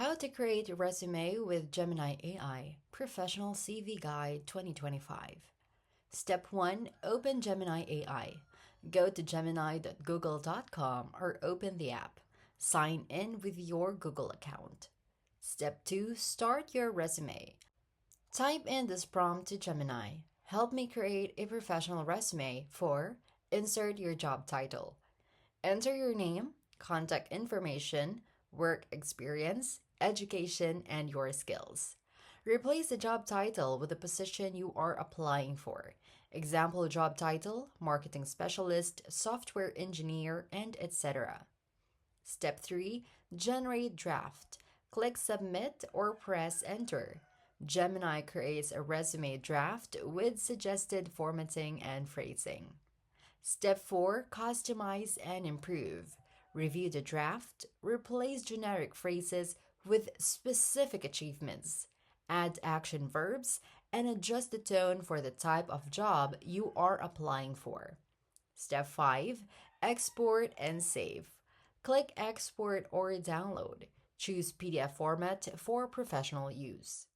How to create a resume with Gemini AI Professional CV Guide 2025. Step 1. Open Gemini AI. Go to gemini.google.com or open the app. Sign in with your Google account. Step 2. Start your resume. Type in this prompt to Gemini. Help me create a professional resume for insert your job title. Enter your name, contact information, work experience, education, and your skills. Replace the job title with the position you are applying for. Example job title, marketing specialist, software engineer, and etc. Step 3. Generate draft. Click submit or press enter. Gemini creates a resume draft with suggested formatting and phrasing. Step 4. Customize and improve. Review the draft, replace generic phrases with specific achievements, add action verbs, and adjust the tone for the type of job you are applying for. Step 5. Export and save. Click export or download. Choose PDF format for professional use.